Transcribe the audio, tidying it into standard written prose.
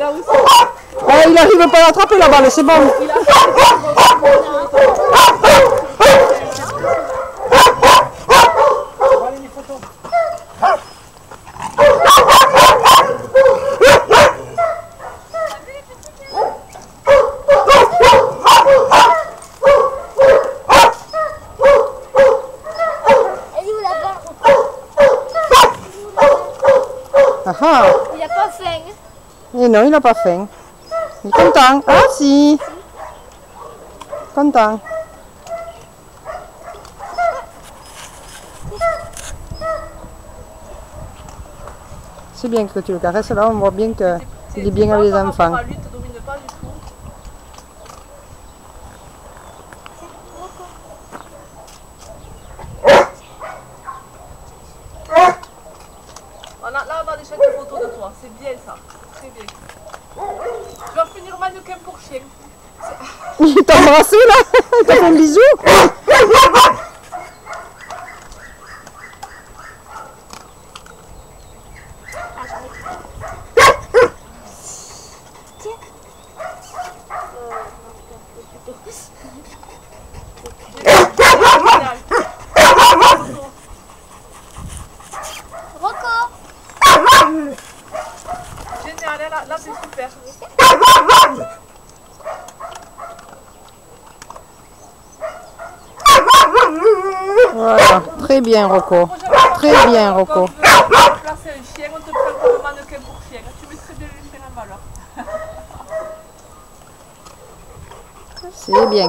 là aussi. Oh, il n'arrive pas à l'attraper la balle, c'est bon. Ah. Il n'a pas faim. Et non, il n'a pas faim. Il est content. Ah si. Content. C'est bien que tu le caresses là, on voit bien qu'il est bien avec les enfants. Lui, te domine pas du tout. Là, on a des chouettes photos de toi. C'est bien ça. Très bien. Tu vas finir mannequin pour chien. Il t'a embrassé là. Il t'a fait un bisou. Génial, là c'est super. Voilà, très bien Rocco. Très bien Rocco. Quand tu veux placer un chien, on te prend comme mannequin pour chien. Tu veux très bien le faire en valeur. C'est bien.